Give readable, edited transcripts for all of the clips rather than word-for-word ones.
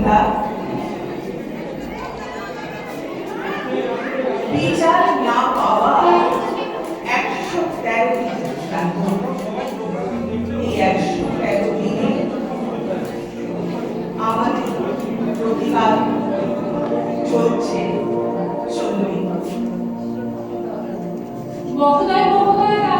বন্ধুরা, বিচার না পাওয়া 113টি দৃষ্টান্ত। এই 113 দিনে আমাদের প্রতিবাদ চলছে, চলবে। মহোদয় মহোদয়রা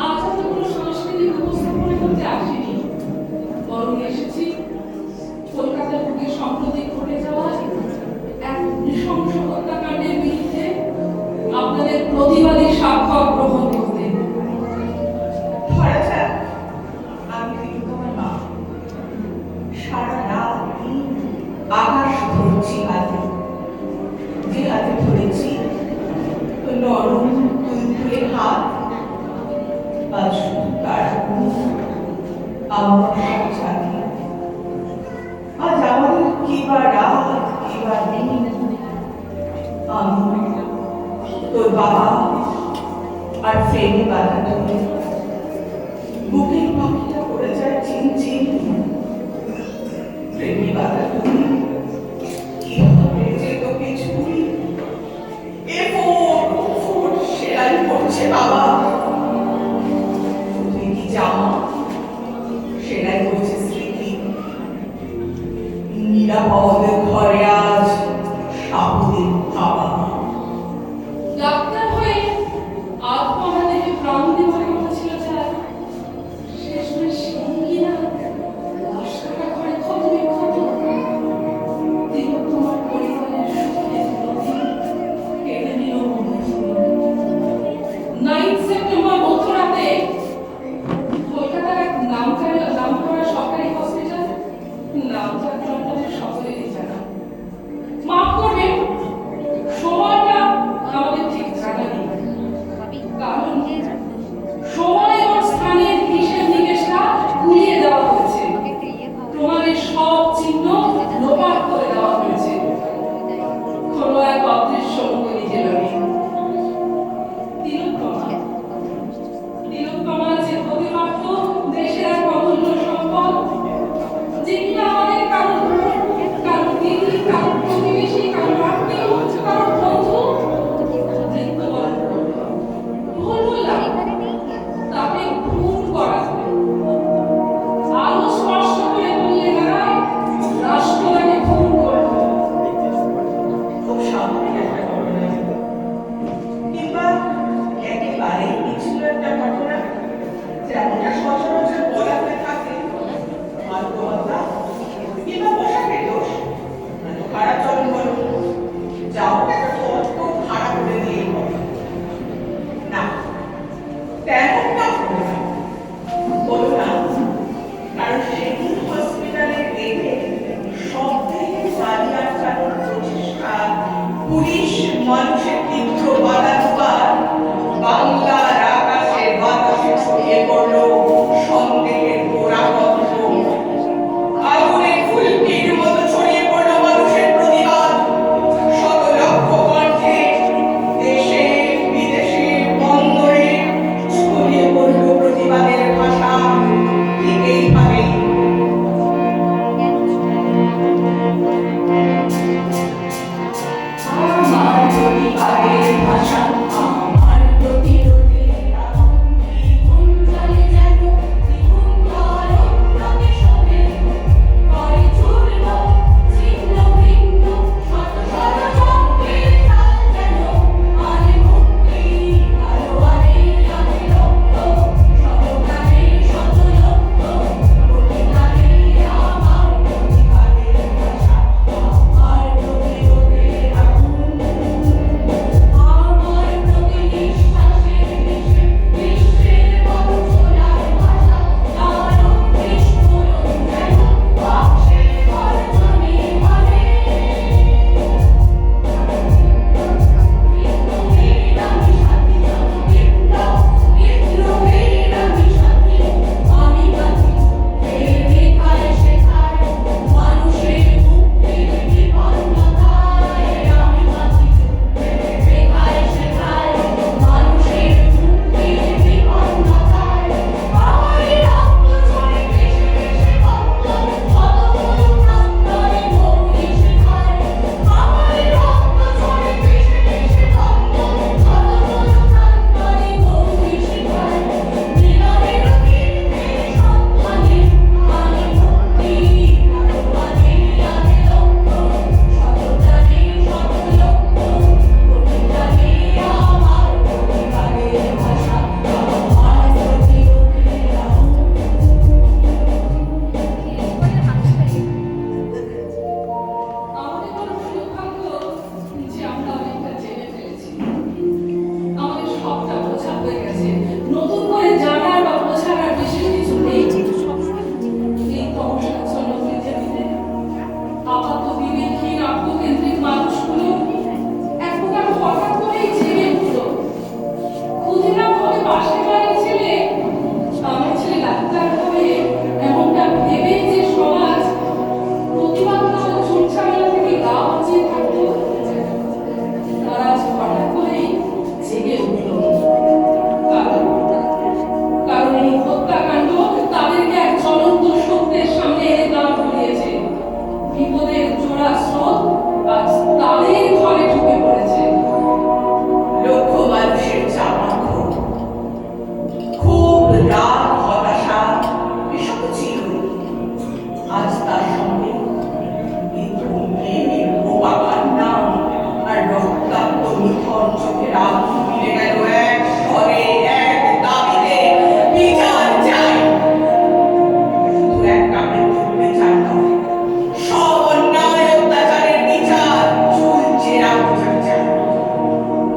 আজ আমরা কোনো সাংস্কৃতিক উপস্থাপনা করতে আসিনি, বরং এসেছি কলকাতার বুকে সম্প্রতি ঘটে যাওয়া এক নৃশংস হত্যাকাণ্ডের বিরুদ্ধে আপনাদের প্রতিবাদী সাক্ষ্য গ্রহণ করতে। ধরা যাক আমি তোমার মা, সারা রাত দিন আকাশ ধরছি হাতে, যে হাতে ধরেছি নরম তুলতুলে হাত, আজ শুধু তার আমার সাথে। আজ আমাদের কিবা রাত কিবা দিন, আমি তোর বাবা আর ফ্রেমে বাধা ধরে বুকের পাখিটা পড়ে যায় চিনচিন, ফ্রেমে বাধা ধরে কিভাবে যে তোকে ছুরি সেলাই করছে বাবা। তুই কি জামা সেলাই করছে স্মৃতি, নিরাপদ ঘরে আজ সাবুদের খাওয়া। ডাক্তার হয়ে আত্মা আমাদেরকে প্রাণ দেওয়ার কথা ছিল, যার শেষমেশ সঙ্গী না লাশ থাকা ঘরে ক্ষত বিক্ষত দিল তোমার পরিবারের সুখের নদী, কেটে নিল মধুসূদন। 9 সেপ্টেম্বর মধ্যরাতে কলকাতার এক নামকরা সরকারি হসপিটাল, নামটা আপনাদের সকলেরই জানা, আজ তার সঙ্গে এই মেয়ের বোবা কান্না আর রক্তাক্ত নিথর চোখের আগুন মিলে গেল এক ঘরে এক দাবিতে বিচার চাই। শুধু একটা মৃত্যুর বিচার নয়, সব অন্যায় অত্যাচারের বিচার চুলচেরা বিচার চাই।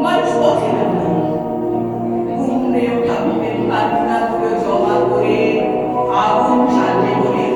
মানুষ পথে নামে, ঘুমড়ে ওঠা বুকের কান্নাগুলো জমা করে আগুন জ্বালবে বলে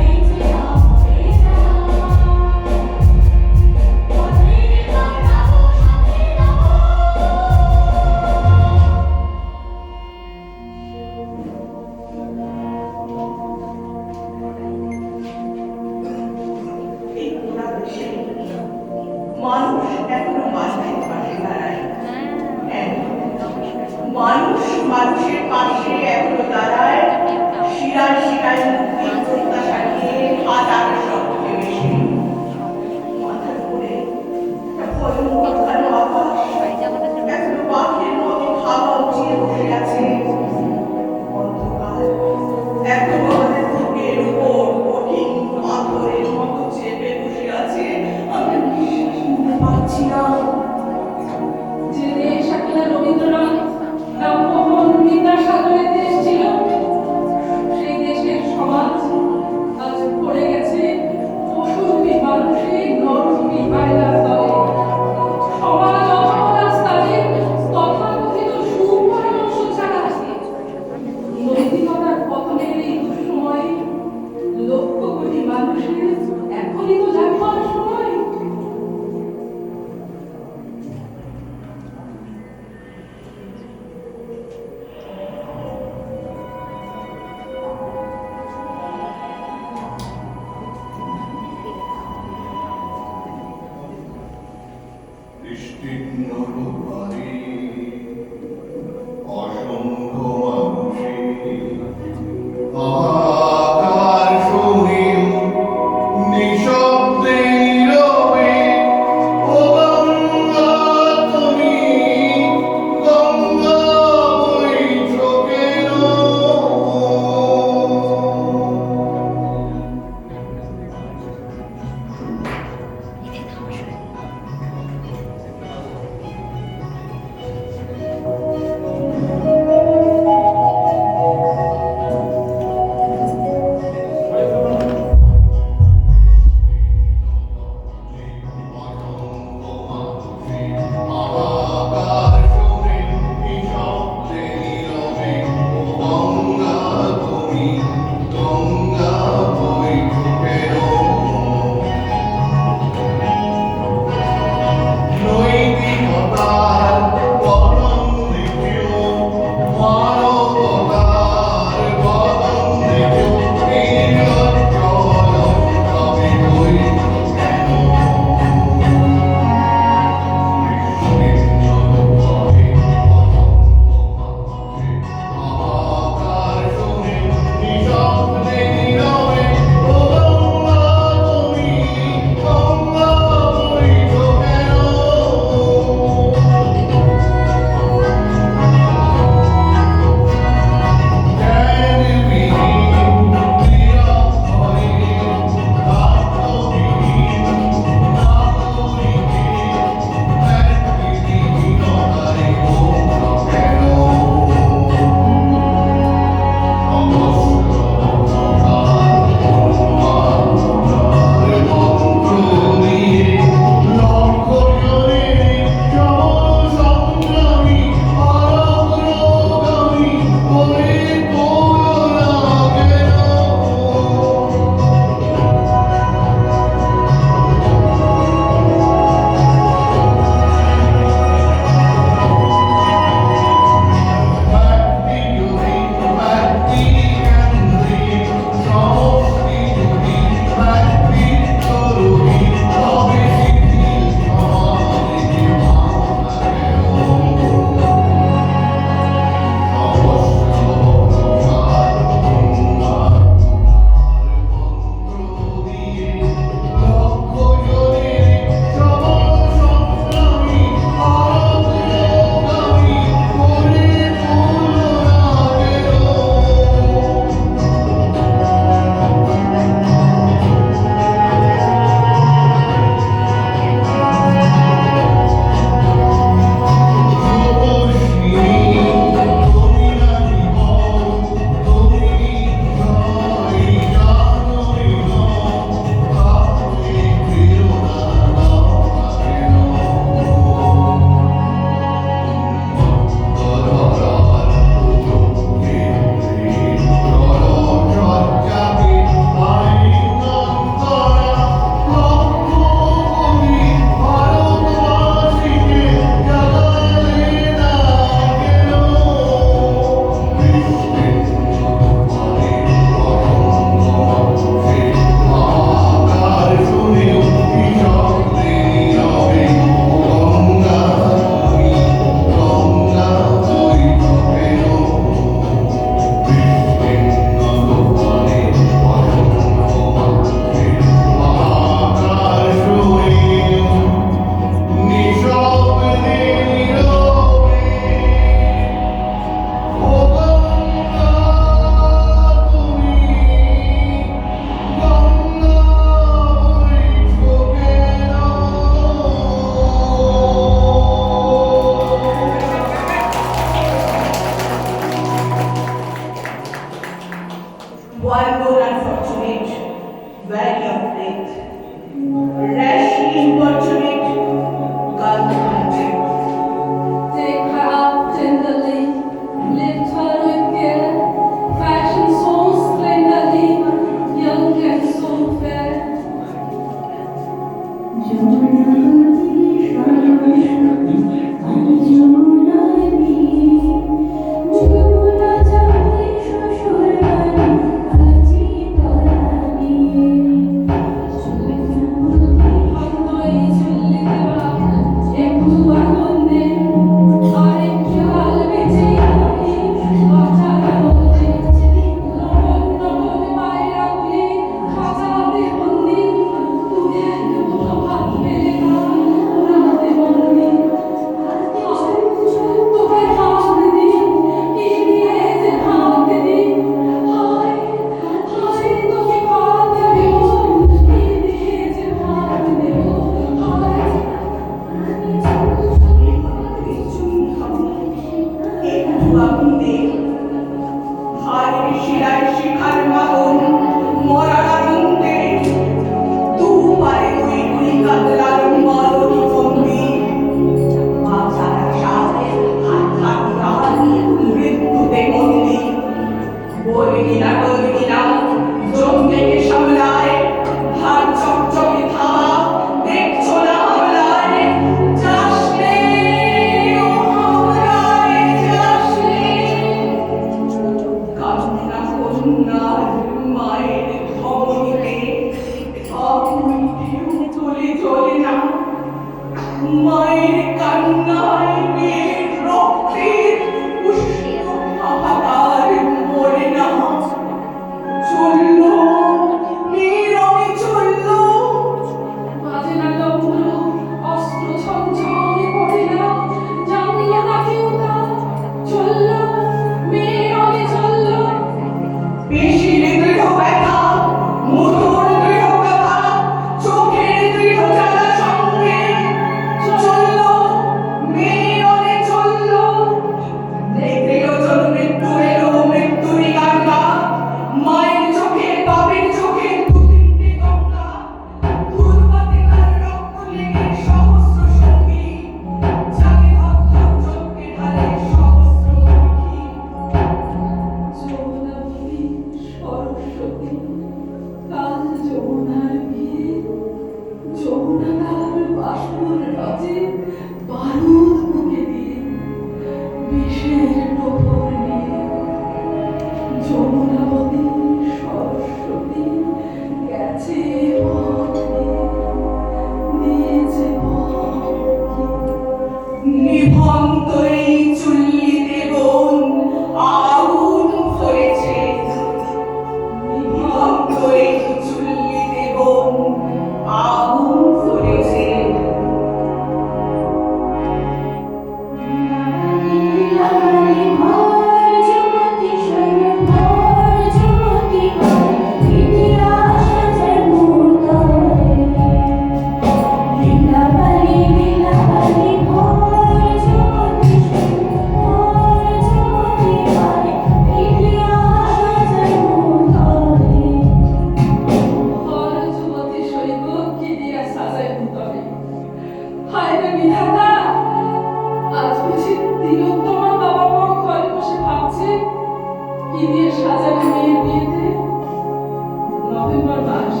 মাস,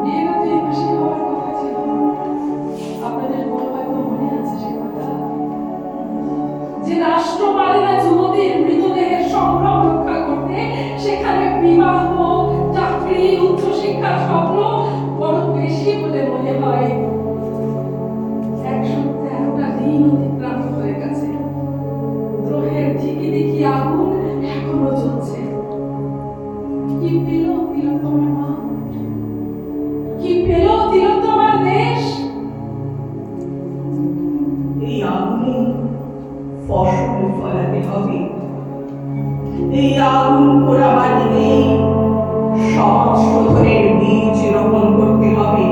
বিয়েটা তো এই মাসে হওয়ার কথা ছিল। আপনাদের কোনো হয়তো মনে আছে সে কথা, যে রাষ্ট্র পারে না যুবতীর মৃতদেহের সম্ভ্রম রক্ষা করতে, সেখানে বিবাহ, চাকরি, উচ্চশিক্ষার স্বপ্ন বড় বেশি বলে মনে হয়। 113টা দিন অতিক্রান্ত হয়ে গেছে, দ্রোহের ধিকি ধিকি আগুন এখনো জ্বলছে। কি পেল তিলোত্তমার মা? কি পেল তিলোত্তমার দেশ? এই আগুনে ফসল ফলাতে হবে, এই আগুন পোড়া মাটিতে সংশোধনের বীজ রোপণ করতে হবে।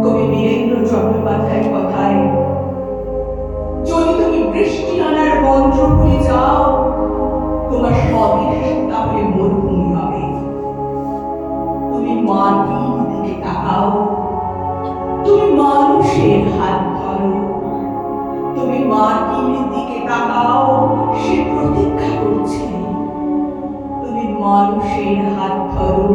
কবি বীরেন্দ্র চট্টোপাধ্যায়ের কথায়, যদি তুমি বৃষ্টি আনার মন্ত্র ভুলে যাও, তোমার স্বদেশ তাহলে মরুভূমি হবে। তুমি মাটির দিকে তাকাও, তুমি মানুষের হাত ধরো, তুমি মাটির দিকে তাকাও, সে প্রতীক্ষা করছে। তুমি মানুষের হাত ধরো,